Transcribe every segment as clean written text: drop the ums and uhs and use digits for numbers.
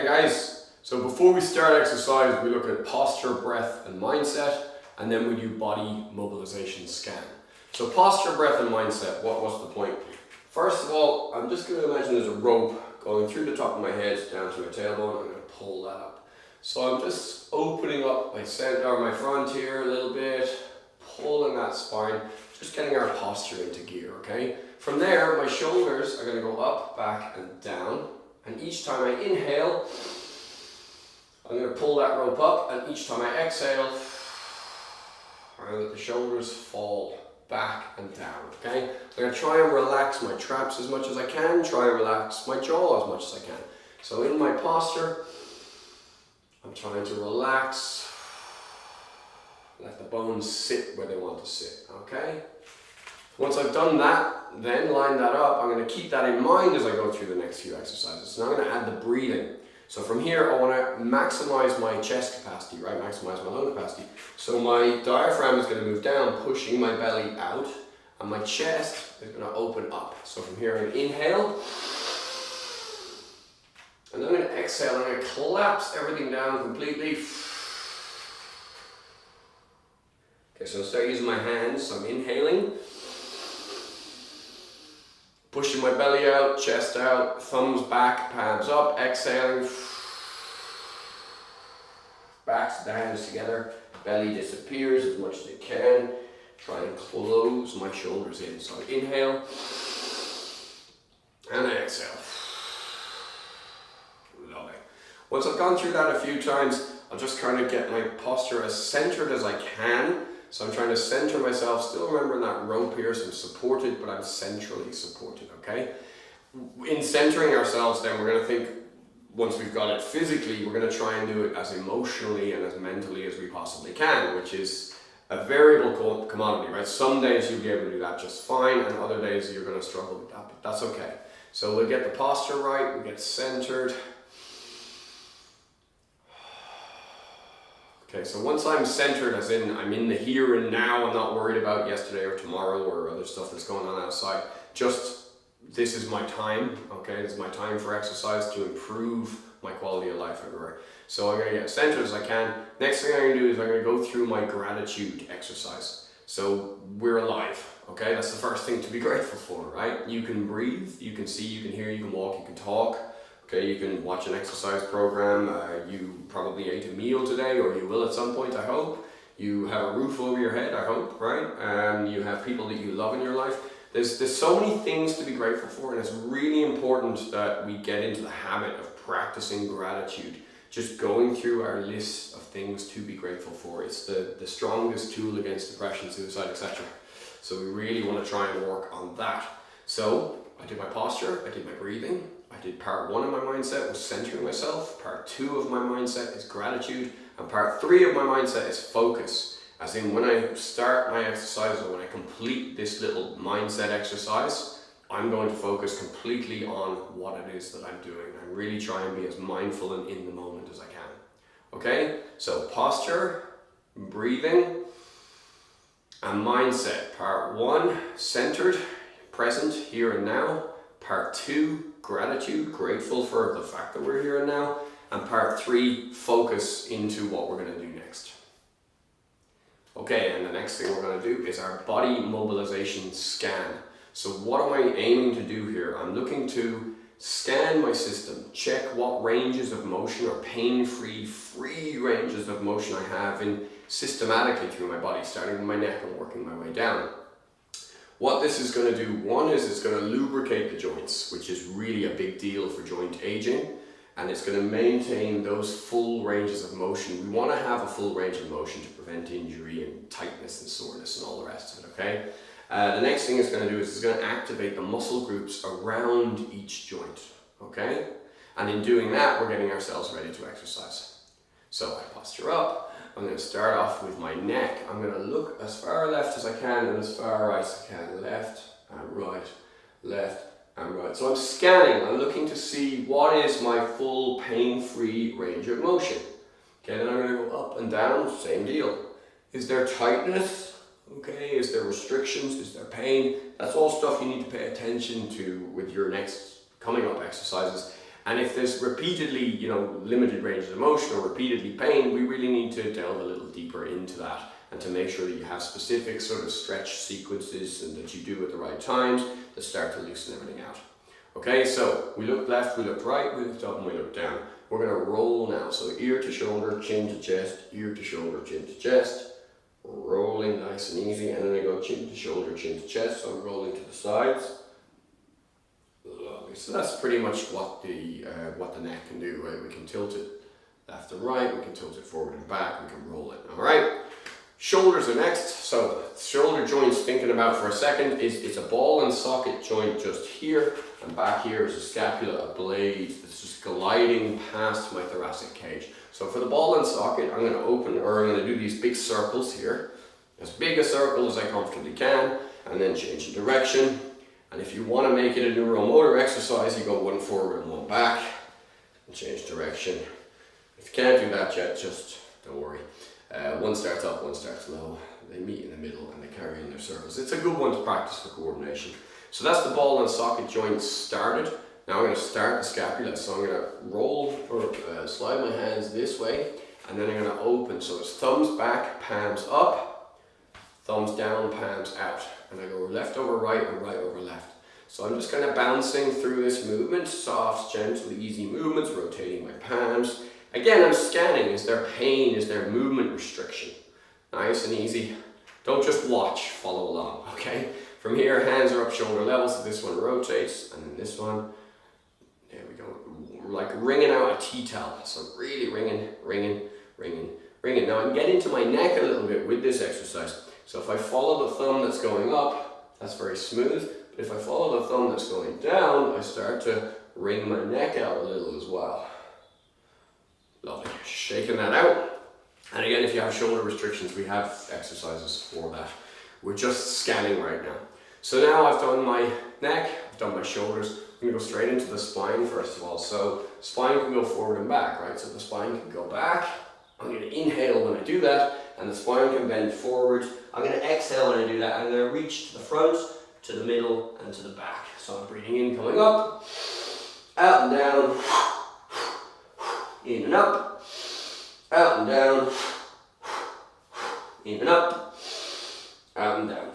guys, so before we start exercise, we look at posture, breath and mindset, and then we do body mobilization scan. So posture, breath and mindset, what's the point? First of all, I'm just going to imagine there's a rope going through the top of my head down to my tailbone. I'm going to pull that up. So I'm just opening up my center, or my front here a little bit, pulling that spine, just getting our posture into gear, okay? From there, my shoulders are going to go up, back and down. And each time I inhale, I'm going to pull that rope up, and each time I exhale, I'm going to let the shoulders fall back and down, okay? I'm going to try and relax my traps as much as I can, try and relax my jaw as much as I can. So in my posture, I'm trying to relax, let the bones sit where they want to sit, okay? Once I've done that, then line that up, I'm going to keep that in mind as I go through the next few exercises. So now I'm going to add the breathing. So from here, I want to maximize my chest capacity, right? Maximize my lung capacity. So my diaphragm is going to move down, pushing my belly out, and my chest is going to open up. So from here, I'm going to inhale, and then I'm going to exhale. I'm going to collapse everything down completely. Okay, so I'll start using my hands. So I'm inhaling, pushing my belly out, chest out, thumbs back, palms up, exhaling. Backs and hands together, belly disappears as much as it can. Try and close my shoulders in. So I inhale, and I exhale. Lovely. Once I've gone through that a few times, I'll just kind of get my posture as centered as I can. So I'm trying to center myself, still remembering that rope here, so I'm supported, but I'm centrally supported, okay? In centering ourselves then, we're going to think, once we've got it physically, we're going to try and do it as emotionally and as mentally as we possibly can, which is a variable commodity, right? Some days you'll be able to do that just fine, and other days you're going to struggle with that, but that's okay. So we'll get the posture right, we get centered. Okay, so once I'm centered, as in I'm in the here and now, I'm not worried about yesterday or tomorrow or other stuff that's going on outside, just this is my time, okay? This is my time for exercise to improve my quality of life everywhere. So I'm going to get as centered as I can. Next thing I'm going to do is I'm going to go through my gratitude exercise. So we're alive, okay? That's the first thing to be grateful for, right? You can breathe, you can see, you can hear, you can walk, you can talk. Okay, you can watch an exercise program, you probably ate a meal today, or you will at some point, I hope. You have a roof over your head, I hope, right? You have people that you love in your life. There's so many things to be grateful for, and it's really important that we get into the habit of practicing gratitude. Just going through our list of things to be grateful for. It's the strongest tool against depression, suicide, etc. So we really want to try and work on that. So I did my posture, I did my breathing. I did part 1 of my mindset was centering myself, part 2 of my mindset is gratitude, and part 3 of my mindset is focus. As in, when I start my exercise or when I complete this little mindset exercise, I'm going to focus completely on what it is that I'm doing. I really try and be as mindful and in the moment as I can. Okay, so posture, breathing, and mindset. Part 1, centered, present, here and now. Part 2, gratitude, grateful for the fact that we're here and now. And part 3, focus into what we're going to do next. Okay, and the next thing we're going to do is our body mobilization scan. So what am I aiming to do here? I'm looking to scan my system, check what ranges of motion or pain-free, free ranges of motion I have in systematically through my body, starting with my neck and working my way down. What this is going to do, one is it's going to lubricate the joints, which is really a big deal for joint aging, and it's going to maintain those full ranges of motion. We want to have a full range of motion to prevent injury and tightness and soreness and all the rest of it, okay? The next thing it's going to do is it's going to activate the muscle groups around each joint, okay? And in doing that, we're getting ourselves ready to exercise. So I posture up. I'm going to start off with my neck. I'm going to look as far left as I can and as far right as I can. Left and right, left and right. So I'm scanning. I'm looking to see what is my full pain-free range of motion. Okay, then I'm going to go up and down. Same deal. Is there tightness? Okay, is there restrictions? Is there pain? That's all stuff you need to pay attention to with your next coming up exercises. And if there's repeatedly, limited ranges of motion or repeatedly pain, we really need to delve a little deeper into that and to make sure that you have specific sort of stretch sequences and that you do at the right times that start to loosen everything out. Okay, so we looked left, we looked right, we looked up and we looked down. We're going to roll now, so ear to shoulder, chin to chest, ear to shoulder, chin to chest, rolling nice and easy, and then I go chin to shoulder, chin to chest, so I'm rolling to the sides. Lovely. So that's pretty much what the neck can do, right? We can tilt it left and right, we can tilt it forward and back, we can roll it, all right? Shoulders are next. So shoulder joints, thinking about for a second, it's a ball and socket joint just here, and back here is a scapula, a blade that's just gliding past my thoracic cage. So for the ball and socket, I'm going to do these big circles here, as big a circle as I comfortably can, and then change the direction. And if you want to make it a neuromotor exercise, you go one forward and one back, and change direction. If you can't do that yet, just don't worry. One starts up, one starts low. They meet in the middle and they carry in their circles. It's a good one to practice for coordination. So that's the ball and socket joints started. Now I'm going to start the scapula. So I'm going to roll or slide my hands this way, and then I'm going to open. So it's thumbs back, palms up, thumbs down, palms out. And I go left over right and right over left. So I'm just kind of bouncing through this movement, soft, gentle, easy movements, rotating my palms. Again, I'm scanning. Is there pain? Is there movement restriction? Nice and easy. Don't just watch, follow along, okay? From here, hands are up shoulder level, so this one rotates, and then this one, there we go, like wringing out a tea towel. So really wringing. Now I can get into my neck a little bit with this exercise. So if I follow the thumb that's going up, that's very smooth. But if I follow the thumb that's going down, I start to wring my neck out a little as well. Lovely, shaking that out. And again, if you have shoulder restrictions, we have exercises for that. We're just scanning right now. So now I've done my neck, I've done my shoulders. I'm gonna go straight into the spine first of all. So spine can go forward and back, right? So the spine can go back. I'm gonna inhale when I do that, and the spine can bend forward. I'm gonna exhale when I do that. I'm gonna reach to the front, to the middle, and to the back. So I'm breathing in, coming up, out and down, in and up, out and down, in and up, out and down.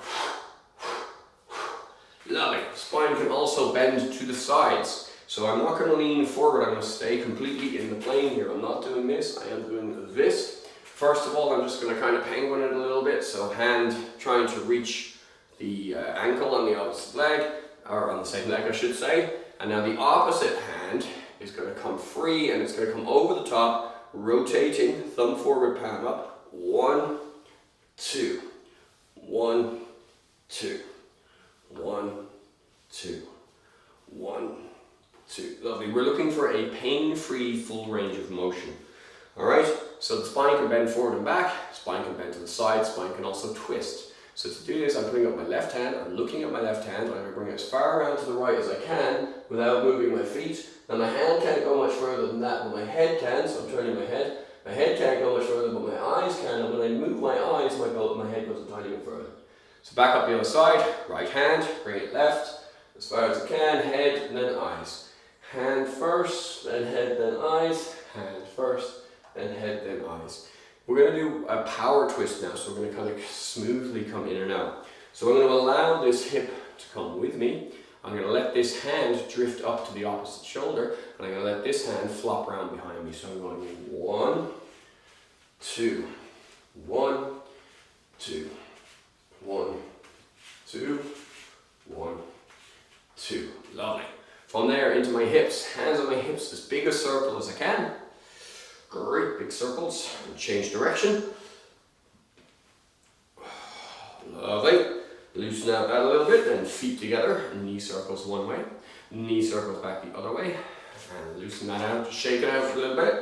Lovely. Spine can also bend to the sides. So I'm not going to lean forward, I'm going to stay completely in the plane here. I'm not doing this, I am doing this. First of all, I'm just going to kind of penguin it a little bit. So hand trying to reach the ankle on the opposite leg, or on the same leg I should say. And now the opposite hand is going to come free and it's going to come over the top, rotating, thumb forward, palm up. 1, 2, 1, 2, 1, 2, 1, 2. Lovely. We're looking for a pain-free full range of motion. All right. So the spine can bend forward and back. Spine can bend to the side. Spine can also twist. So to do this, I'm putting up my left hand. I'm looking at my left hand. I'm going to bring it as far around to the right as I can without moving my feet. Now my hand can't go much further than that, but my head can. So I'm turning my head. My head can't go much further, but my eyes can. And when I move my eyes, my head goes a tiny bit further. So back up the other side. Right hand. Bring it left as far as I can. Head and then eyes. Hand first, then head, then eyes. Hand first, then head, then eyes. We're going to do a power twist now, so we're going to kind of smoothly come in and out. So I'm going to allow this hip to come with me. I'm going to let this hand drift up to the opposite shoulder, and I'm going to let this hand flop around behind me. So I'm going in 1, 2, 1, 2, 1, 2, 1, 2. Lovely. From there into my hips, hands on my hips, as big a circle as I can. Great big circles, and change direction. Lovely. Loosen out that a little bit, and feet together, knee circles one way, knee circles back the other way, and loosen that out, shake it out for a little bit.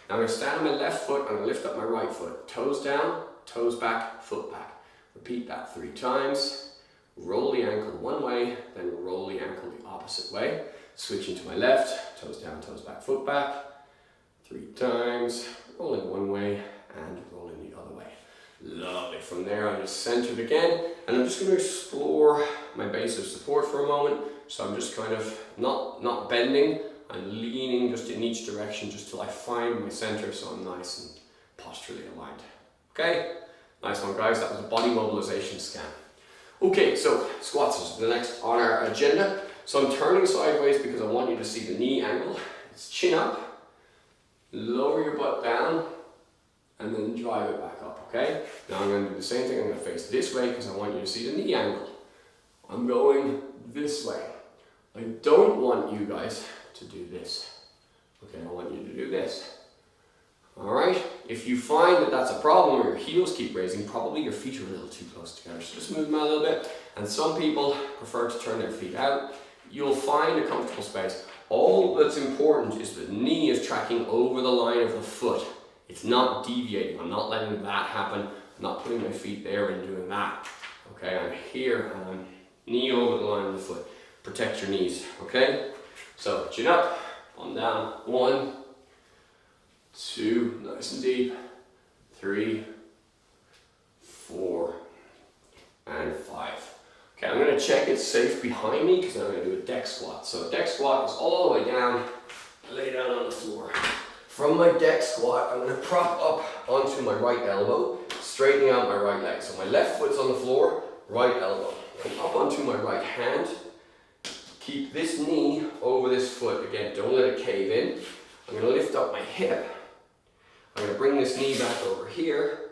Now I'm going to stand on my left foot, I'm going to lift up my right foot, toes down, toes back, foot back. Repeat that 3 times. Roll the ankle one way, then roll the ankle the opposite way. Switching to my left, toes down, toes back, foot back. 3 times, rolling one way and rolling the other way. Lovely. From there, I'm just centered again, and I'm just going to explore my base of support for a moment. So I'm just kind of not bending, and leaning just in each direction just till I find my center so I'm nice and posturally aligned. Okay, nice one guys, that was a body mobilization scan. Okay, so squats is the next on our agenda. So I'm turning sideways because I want you to see the knee angle. It's chin up, lower your butt down, and then drive it back up, okay? Now I'm going to do the same thing. I'm going to face this way because I want you to see the knee angle. I'm going this way. I don't want you guys to do this. Okay, I want you to do this. Alright, if you find that that's a problem or your heels keep raising, probably your feet are a little too close together. So just move them out a little bit. And some people prefer to turn their feet out. You'll find a comfortable space. All that's important is the knee is tracking over the line of the foot. It's not deviating. I'm not letting that happen. I'm not putting my feet there and doing that. Okay, I'm here and I'm knee over the line of the foot. Protect your knees, okay? So chin up, palm down. 1, 2, nice and deep. 3, 4, and 5. Okay, I'm going to check it's safe behind me because I'm going to do a deck squat. So a deck squat is all the way down, lay down on the floor. From my deck squat, I'm going to prop up onto my right elbow, straightening out my right leg. So my left foot's on the floor, right elbow. Come up onto my right hand. Keep this knee over this foot. Again, don't let it cave in. I'm going to lift up my hip. I'm going to bring this knee back over here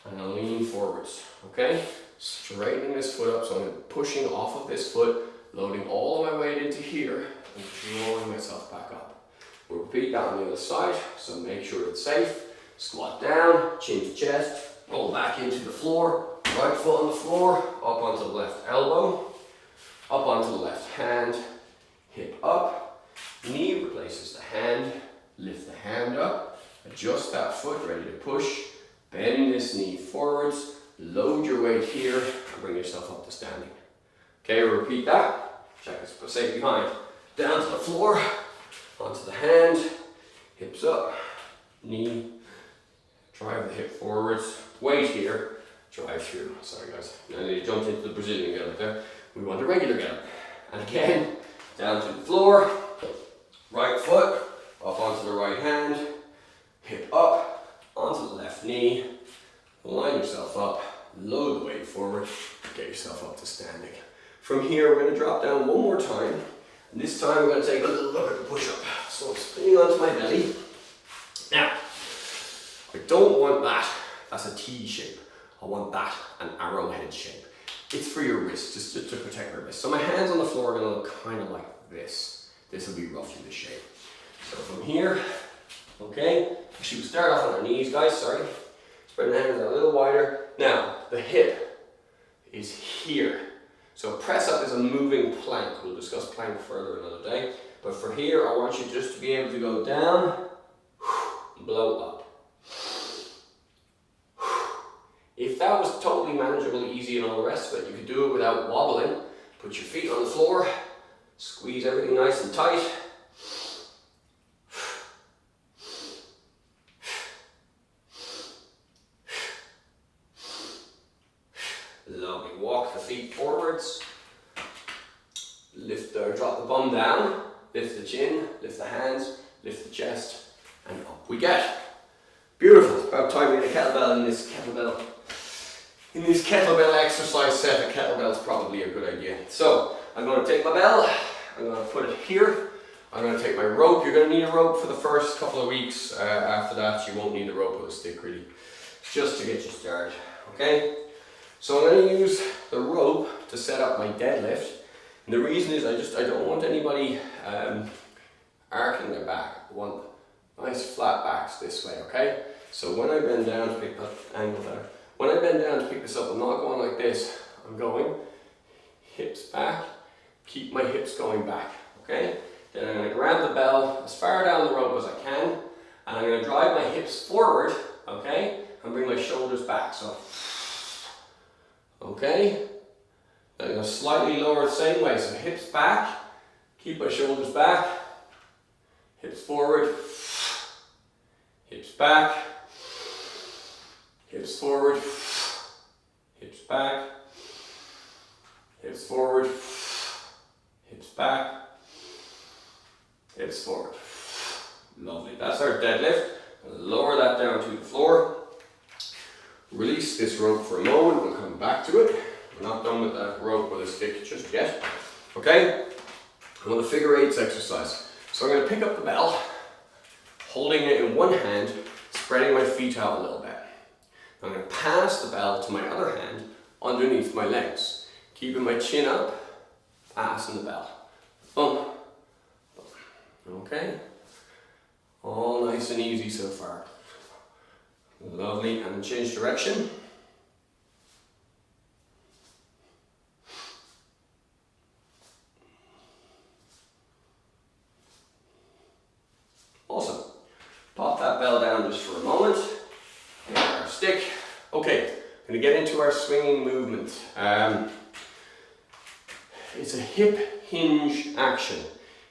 and I'll lean forwards. Okay? Straightening this foot up, so I'm pushing off of this foot, loading all of my weight into here and drawing myself back up. We'll repeat that on the other side, so make sure it's safe. Squat down, chin to chest, roll back into the floor, right foot on the floor, up onto the left elbow, up onto the left hand, hip up, knee replaces the hand, lift the hand up, adjust that foot, ready to push, bend this knee forwards, load your weight here, and bring yourself up to standing. Okay, we'll repeat that. Check it's safe behind. Down to the floor, onto the hand, hips up, knee, drive the hip forwards, weight here, drive through. Sorry guys, I nearly jumped into the Brazilian getup there. We want a regular getup. And again, down to the floor, right foot, up onto the right hand, hip up, onto the left knee, line yourself up, load the weight forward, get yourself up to standing. From here, we're going to drop down one more time, and this time we're going to take a little look at the push-up. So I'm spinning onto my belly. Now, I don't want that, that's a T shape. I want that, an arrowhead shape. It's for your wrist, just to protect my wrist. So my hands on the floor are going to look kind of like this. This will be roughly the shape. So from here, okay, actually we start off on our knees, guys, sorry. Spread the hands out a little wider. Now, the hip is here. So press up is a moving plank. We'll discuss plank further another day. But for here, I want you just to be able to go down, blow up. If that was totally manageable, easy and all the rest of it, you could do it without wobbling. Put your feet on the floor, squeeze everything nice and tight. Lovely. Walk the feet forwards. Lift or drop the bum down. Lift the chin, lift the hands, lift the chest, and up we get. Beautiful. It's about time we get a kettlebell in this kettlebell. In this kettlebell exercise set, a kettlebell is probably a good idea. So I'm going to take my bell. I'm going to put it here. I'm going to take my rope. You're going to need a rope for the first couple of weeks. After that, you won't need a rope with a stick really, just to get you started. Okay. So I'm going to use the rope to set up my deadlift. And the reason is I don't want anybody arcing their back. I want nice flat backs this way, okay? So when I bend down to pick that angle better, when I bend down to pick this up, I'm not going like this. I'm going hips back, keep my hips going back, okay? Then I'm going to grab the bell as far down the rope as I can, and I'm going to drive my hips forward, okay? And bring my shoulders back, so, okay? I'm going to slightly lower the same way, so hips back, keep my shoulders back, hips forward, hips back, hips forward, hips back, hips forward, hips back, hips forward. Lovely. That's our deadlift. Lower that down to the floor. Release this rope for a moment. We'll come back to it. We're not done with that rope with a stick just yet. Okay? I'm on the figure eights exercise. So I'm going to pick up the bell, holding it in one hand, spreading my feet out a little bit. I'm going to pass the bell to my other hand underneath my legs, keeping my chin up, passing the bell. Boom. Boom. Okay? All nice and easy so far. Lovely. And then change direction. Awesome. Pop that bell down just for a moment. Get our stick. Okay, going to get into our swinging movement. It's a hip hinge action.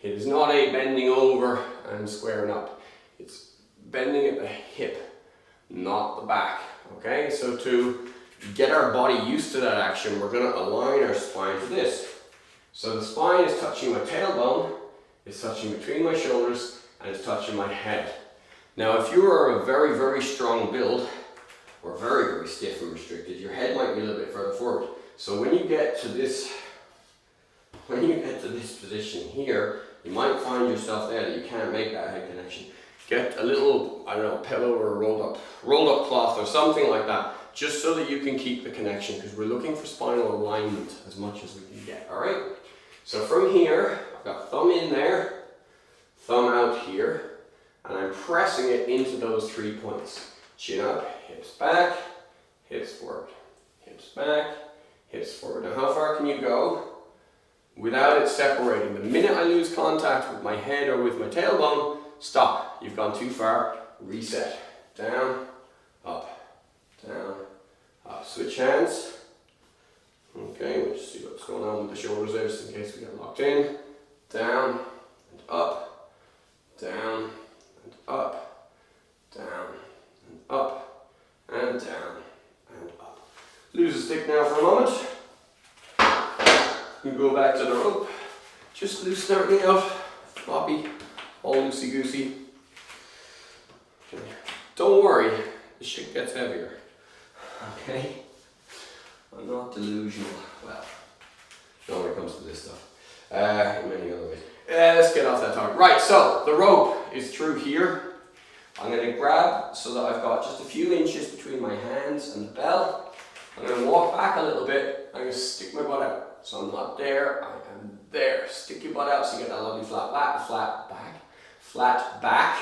It is not a bending over and squaring up. It's bending at the hip, not the back. Okay, so to get our body used to that action, we're going to align our spine to this. So the spine is touching my tailbone, it's touching between my shoulders, and it's touching my head. Now, if you are a very, very strong build, or very, very stiff and restricted, your head might be a little bit further forward. So when you get to this position here, you might find yourself there that you can't make that head connection. Get a little, I don't know, pillow or a rolled up cloth or something like that, just so that you can keep the connection, because we're looking for spinal alignment as much as we can get, all right? So from here, I've got thumb in there, thumb out here, and I'm pressing it into those 3 points. Chin up, hips back, hips forward, hips back, hips forward. Now how far can you go without it separating? The minute I lose contact with my head or with my tailbone, stop. You've gone too far. Reset. Down, up, down, up. Switch hands. Okay, we'll just see what's going on with the shoulders there, just in case we get locked in. Down and up, down and up, down and up, and down and up. Lose the stick now for a moment. You go back to the rope. Just loosen everything out. Floppy, all loosey-goosey. Don't worry, the shit gets heavier. Okay? I'm not delusional. Well, not when it comes to this stuff. In many other ways. Let's get off that target. Right, so the rope is through here. I'm going to grab so that I've got just a few inches between my hands and the bell. I'm going to walk back a little bit. I'm going to stick my butt out. So I'm not there, I am there. Stick your butt out so you get that lovely flat back.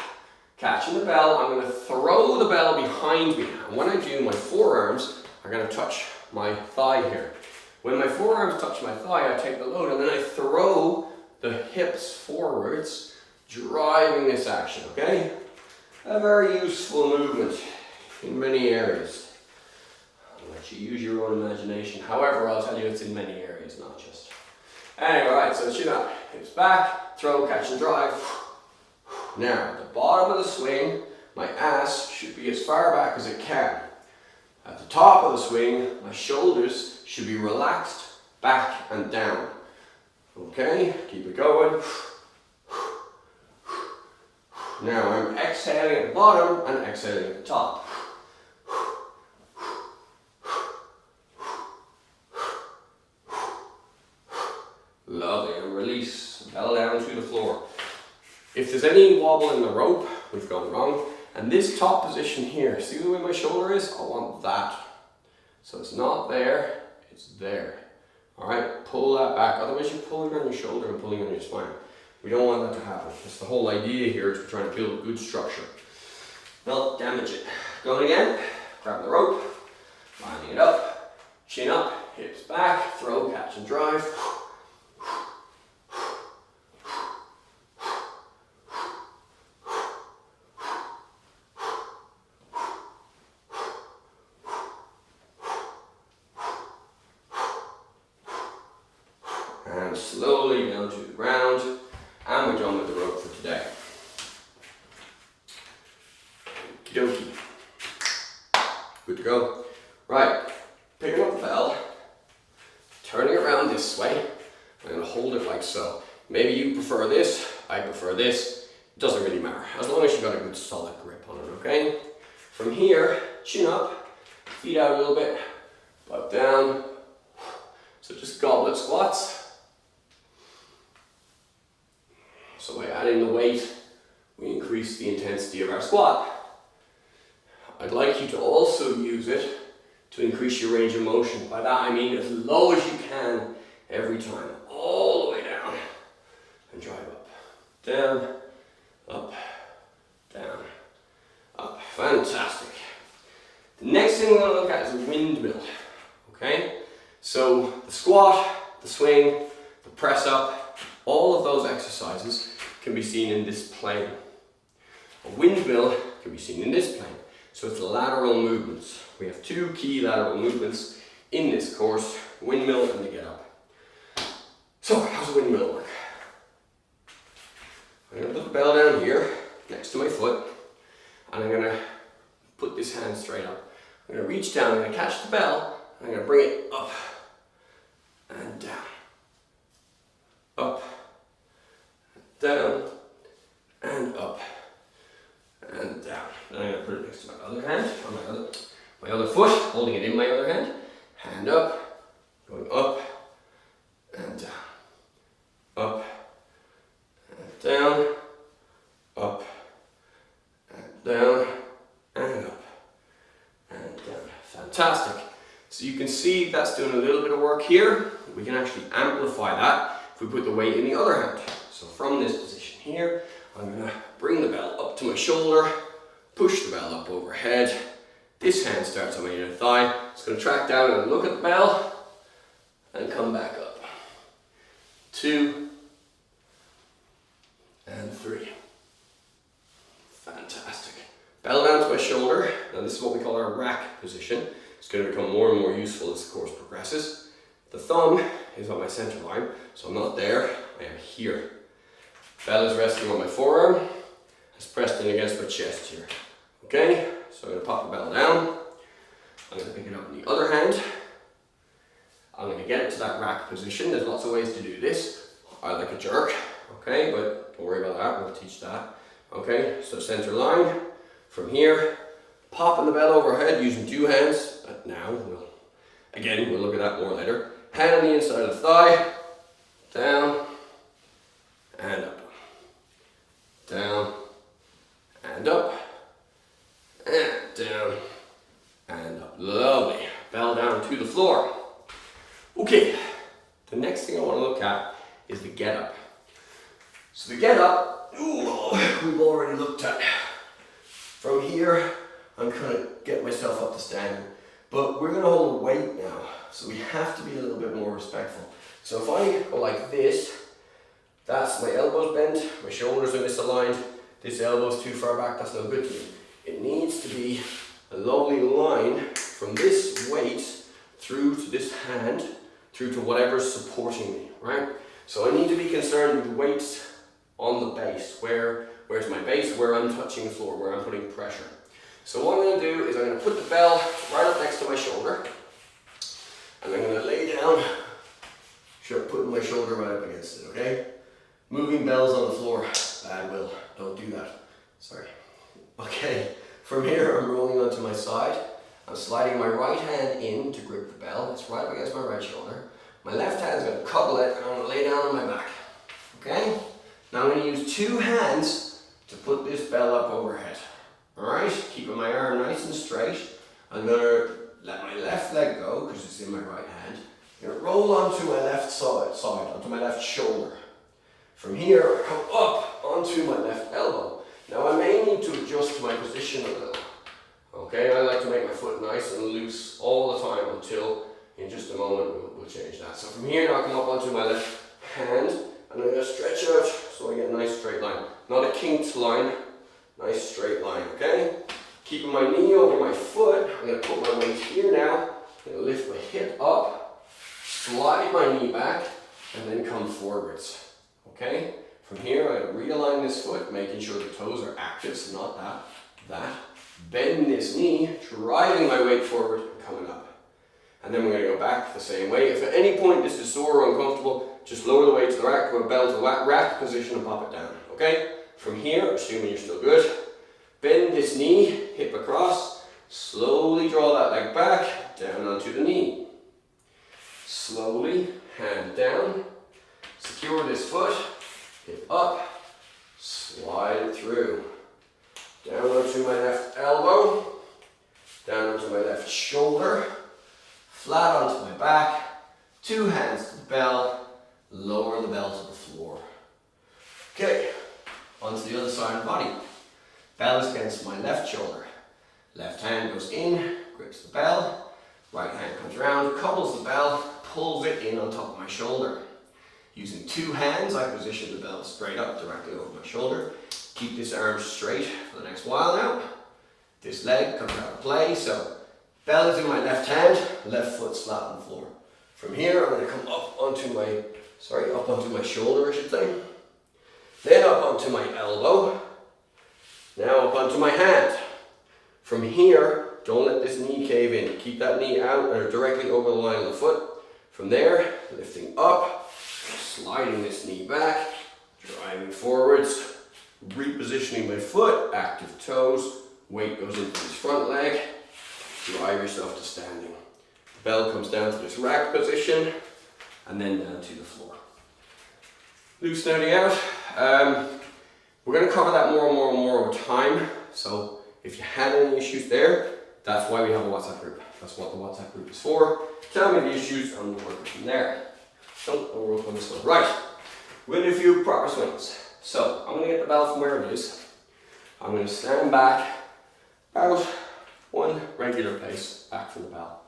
Catching the bell, I'm going to throw the bell behind me. And when I do, my forearms are going to touch my thigh here. When my forearms touch my thigh, I take the load and then I throw the hips forwards, driving this action, okay? A very useful movement in many areas. I'll let you use your own imagination. However, I'll tell you it's in many areas, not just. Anyway, right, so chin up, hips back, throw, catch and drive. Now, at the bottom of the swing, my ass should be as far back as it can. At the top of the swing, my shoulders should be relaxed back and down. Okay, keep it going. Now I'm exhaling at the bottom and exhaling at the top. Lovely, and release, bell down to the floor. If there's any wobble in the rope, we've gone wrong. And this top position here, see the way my shoulder is? I want that. So it's not there, it's there. All right, pull that back. Otherwise you're pulling on your shoulder and pulling on your spine. We don't want that to happen. That's the whole idea here, is we're trying to build a good structure. Don't damage it. Going again, grab the rope, lining it up, chin up, hips back, throw, catch and drive. And slowly down to the ground, and we're done with the rope for today. Okie dokie. Good to go. Right, picking up the bell, turning around this way. I'm going to hold it like so. Maybe you prefer this. I prefer this. It doesn't really matter, as long as you've got a good solid grip on it, okay? From here, chin up, feet out a little bit, butt down. So just goblet squats. So by adding the weight, we increase the intensity of our squat. I'd like you to also use it to increase your range of motion. By that I mean as low as you can every time, all the way down, and drive up, down, up, down, up. Fantastic. The next thing we're going to look at is a windmill. Okay, so the squat, the swing, the press up, all of those exercises can be seen in this plane. A windmill can be seen in this plane. So it's lateral movements. We have two key lateral movements in this course, windmill and the get up. So how's a windmill work? I'm going to put the bell down here next to my foot, and I'm going to put this hand straight up. I'm going to reach down, I'm going to catch the bell, and I'm going to bring it up and down. Up, down, and up, and down. Then I'm going to put it next to my other hand, on my other foot, holding it in my other hand. Hand up, going up, and down. Up, and down, up, and down, and up, and down. Fantastic. So you can see that's doing a little bit of work here. We can actually amplify that if we put the weight in the other hand. So from this position here, I'm going to bring the bell up to my shoulder, push the bell up overhead. This hand starts on my inner thigh. It's going to track down and look at the bell and come back up. 2 and 3. Fantastic. Bell down to my shoulder. Now this is what we call our rack position. It's going to become more and more useful as the course progresses. The thumb is on my center line, so I'm not there, I am here. Bell is resting on my forearm. It's pressed in against my chest here. Okay, so I'm going to pop the bell down. I'm going to pick it up in the other hand. I'm going to get it to that rack position. There's lots of ways to do this. I like a jerk, okay, but don't worry about that, we'll teach that. Okay, so center line. From here, popping the bell overhead using 2 hands. But now, we'll look at that more later. Hand on the inside of the thigh. Down and up. Down and up. And down and up. Lovely. Bell down to the floor. Okay, the next thing I want to look at is the get up. So the get up, we've already looked at. From here, I'm going to get myself up to standing. But we're going to hold a weight now, so we have to be a little bit more respectful. So if I go like this, that's my elbows bent, my shoulders are misaligned, this elbow's too far back, that's no good to me. It needs to be a lovely line from this weight through to this hand, through to whatever's supporting me, right? So I need to be concerned with weights on the base. Where's my base? Where I'm touching the floor, where I'm putting pressure. So what I'm going to do is I'm going to put the bell right up next to my shoulder, and I'm going to lay down, putting my shoulder right up against it, okay? Moving bells on the floor, bad will, don't do that, sorry. Okay, from here I'm rolling onto my side, I'm sliding my right hand in to grip the bell, it's right up against my right shoulder. My left hand's going to cuddle it, and I'm going to lay down on my back, okay? Now I'm going to use 2 hands to put this bell up overhead. Alright, keeping my arm nice and straight. I'm going to let my left leg go because it's in my right hand. I'm going to roll onto my left side, onto my left shoulder. From here, I come up onto my left elbow. Now I may need to adjust my position a little. Okay, I like to make my foot nice and loose all the time until in just a moment we'll change that. So from here now I come up onto my left hand and I'm going to stretch out so I get a nice straight line. Not a kinked line. Nice straight line, okay? Keeping my knee over my foot, I'm going to put my weight here now. I'm going to lift my hip up, slide my knee back, and then come forwards, okay? From here, I'm going to realign this foot, making sure the toes are active, so not that. Bend this knee, driving my weight forward, and coming up. And then we're going to go back the same way. If at any point this is sore or uncomfortable, just lower the weight to the rack, go bell to rack position and pop it down, Okay? From here, assuming you're still good, bend this knee, hip across, slowly draw that leg back, down onto the knee. Slowly, hand down, secure this foot, hip up, slide it through. Down onto my left elbow, down onto my left shoulder, flat onto my back, 2 hands to the bell, lower the bell to the floor. Okay, onto the other side of the body. Bell is against my left shoulder. Left hand goes in, grips the bell, right hand comes around, couples the bell, pulls it in on top of my shoulder. Using 2 hands, I position the bell straight up directly over my shoulder. Keep this arm straight for the next while now. This leg comes out of play, so bell is in my left hand, left foot flat on the floor. From here, I'm going to come up onto my shoulder, I should say. Then up onto my elbow. Now up onto my hand. From here, don't let this knee cave in. Keep that knee out or directly over the line of the foot. From there, lifting up, sliding this knee back, driving forwards, repositioning my foot, active toes, weight goes into this front leg, drive yourself to standing. The bell comes down to this rack position, and then down to the floor. Loosening out. We're going to cover that more and more over time, so if you had any issues there, that's why we have a WhatsApp group. That's what the WhatsApp group is for. Tell me the issues and we'll work from there. So, we'll work on this one. Right, we'll do a few proper swings. So, I'm going to get the bell from where it is. I'm going to stand back about 1 regular pace back from the bell.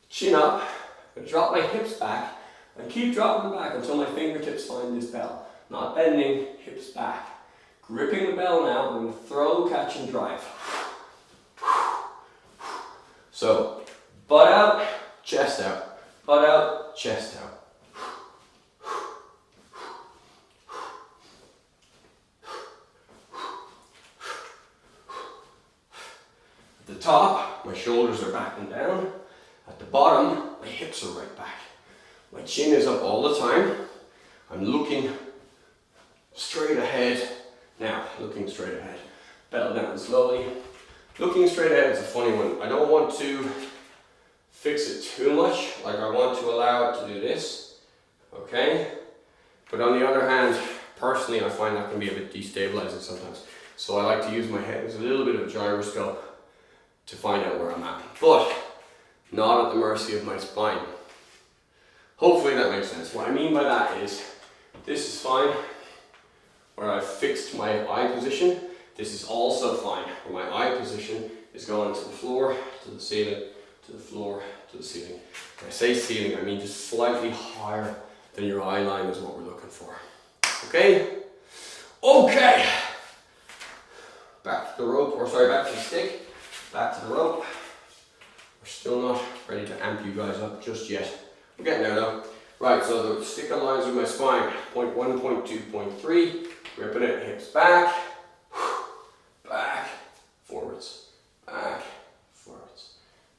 Chin up, I'm going to drop my hips back and keep dropping them back until my fingertips find this bell. Not bending, hips back. Gripping the bell now, I'm going to throw, catch and drive. So, butt out, chest out. Butt out, chest out. At the top, my shoulders are back and down. At the bottom, my hips are right back. My chin is up all the time. I'm looking straight ahead. Now, looking straight ahead. Bell down slowly. Looking straight ahead is a funny one. I don't want to fix it too much. Like I want to allow it to do this. Okay? But on the other hand, personally, I find that can be a bit destabilizing sometimes. So I like to use my head as a little bit of gyroscope to find out where I'm at. But not at the mercy of my spine. Hopefully that makes sense. What I mean by that is, this is fine, where I've fixed my eye position. This is also fine, where my eye position is going to the floor, to the ceiling, to the floor, to the ceiling. When I say ceiling, I mean just slightly higher than your eye line is what we're looking for. Okay? Okay! Back to the rope, or sorry, back to the stick, back to the rope. We're still not ready to amp you guys up just yet. We're getting there though. Right, so the stick aligns with my spine. Point 1, point 2, point 3. Gripping it, hips back, back, forwards, back, forwards,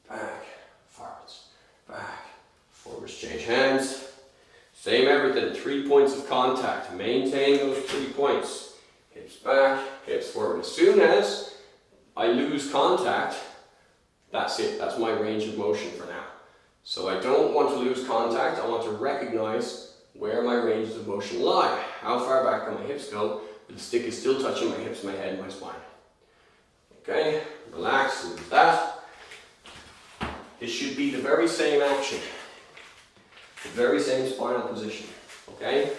back, forwards, back, forwards. Change hands. Same everything. 3 points of contact. Maintain those 3 points. Hips back, hips forward. As soon as I lose contact, that's it. That's my range of motion for now. So I don't want to lose contact. I want to recognize where my ranges of motion lie. How far back can my hips go? The stick is still touching my hips, my head, and my spine. Okay, relax, lose that. This should be the very same action. The very same spinal position. Okay?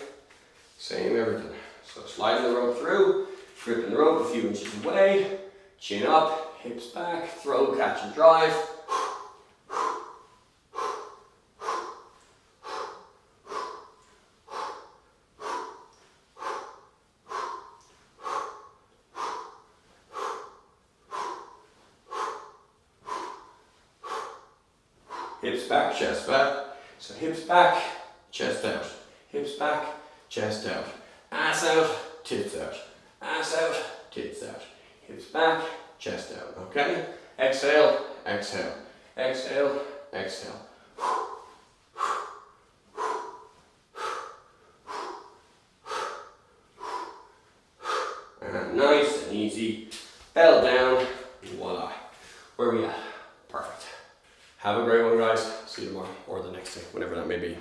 Same everything. So sliding the rope through, gripping the rope a few inches away, chin up, hips back, throw, catch and drive. Hips back, chest back. So hips back, chest out. Hips back, chest out. Ass out, tits out. Ass out, tits out. Hips back, chest out. Okay? Exhale, exhale. Exhale, exhale. easy. Bell down, voila. Where are we at? Perfect. Have a great one, guys. See you tomorrow or the next day, whenever that may be.